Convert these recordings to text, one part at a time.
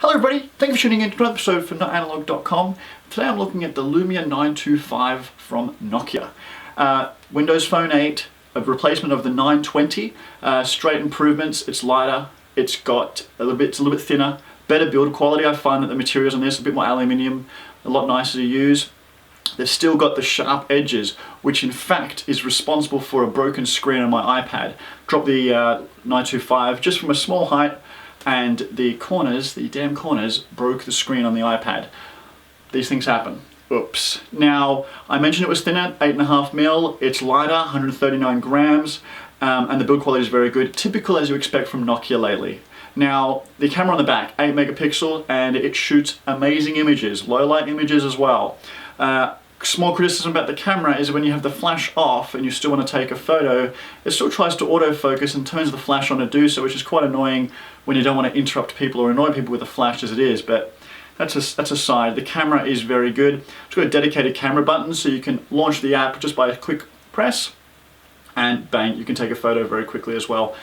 Hello everybody, thank you for tuning in to another episode for notanalog.com. Today I'm looking at the Lumia 925 from Nokia. Windows Phone 8, a replacement of the 920, straight improvements. It's lighter, it's a little bit thinner, better build quality. I find that the materials on this are a bit more aluminium, a lot nicer to use. They've still got the sharp edges, which in fact is responsible for a broken screen on my iPad. Dropped the 925 just from a small height, and the corners, the damn corners, broke the screen on the iPad. These things happen. Oops. Now, I mentioned it was thinner, 8.5mm, it's lighter, 139 grams, and the build quality is very good, typical as you expect from Nokia lately. Now, the camera on the back, 8 megapixel, and it shoots amazing images, low light images as well. Small criticism about the camera is when you have the flash off and you still want to take a photo, it still tries to autofocus and turns the flash on to do so, which is quite annoying when you don't want to interrupt people or annoy people with the flash as it is, but that's aside. The camera is very good. It's got a dedicated camera button so you can launch the app just by a quick press and bang, you can take a photo very quickly as well.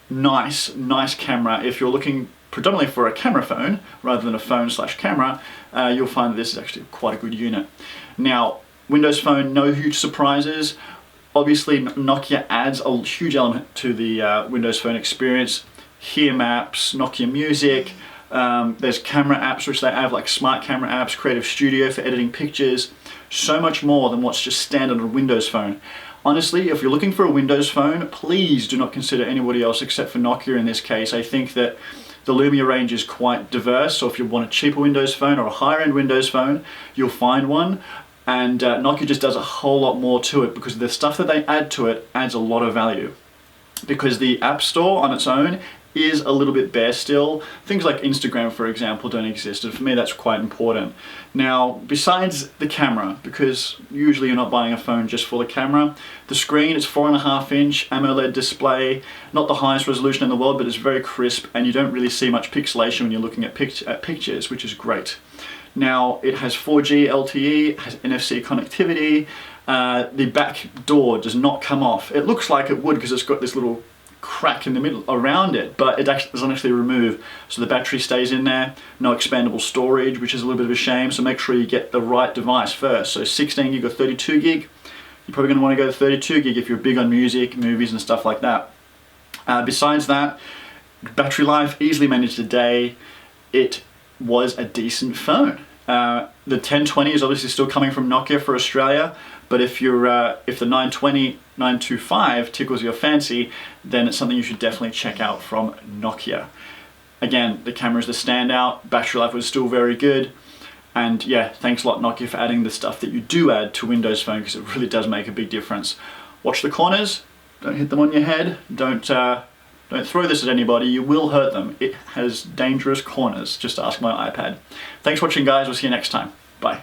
Nice camera. If you're looking predominantly for a camera phone rather than a phone/camera, you'll find that this is actually quite a good unit. Now, Windows Phone, no huge surprises. Obviously, Nokia adds a huge element to the Windows Phone experience. Here Maps, Nokia Music, there's camera apps which they have, like smart camera apps, Creative Studio for editing pictures, so much more than what's just standard on a Windows Phone. Honestly, if you're looking for a Windows Phone, please do not consider anybody else except for Nokia in this case. I think that the Lumia range is quite diverse, so if you want a cheaper Windows Phone or a higher end Windows Phone, you'll find one. And Nokia just does a whole lot more to it because the stuff that they add to it adds a lot of value. Because the App Store on its own is a little bit bare still. Things like Instagram, for example, don't exist, and for me that's quite important. Now, besides the camera, because usually you're not buying a phone just for the camera, the screen is 4.5-inch AMOLED display, not the highest resolution in the world, but it's very crisp, and you don't really see much pixelation when you're looking at pictures, which is great. Now, it has 4G LTE, it has NFC connectivity, the back door does not come off. It looks like it would because it's got this little crack in the middle around it, but it doesn't actually remove, so the battery stays in there. No expandable storage, which is a little bit of a shame, so make sure you get the right device first. So 16 gig or 32 gig, you're probably going to want to go to 32 gig if you're big on music, movies and stuff like that. Besides that, battery life, easily managed a day. It was a decent phone. The 1020 is obviously still coming from Nokia for Australia, but if the 925 tickles your fancy, then it's something you should definitely check out from Nokia. Again, the camera is the standout, battery life was still very good, and yeah, thanks a lot Nokia for adding the stuff that you do add to Windows Phone, because it really does make a big difference. Watch the corners, don't hit them on your head, don't throw this at anybody, you will hurt them. It has dangerous corners, just ask my iPad. Thanks for watching guys, we'll see you next time. Bye.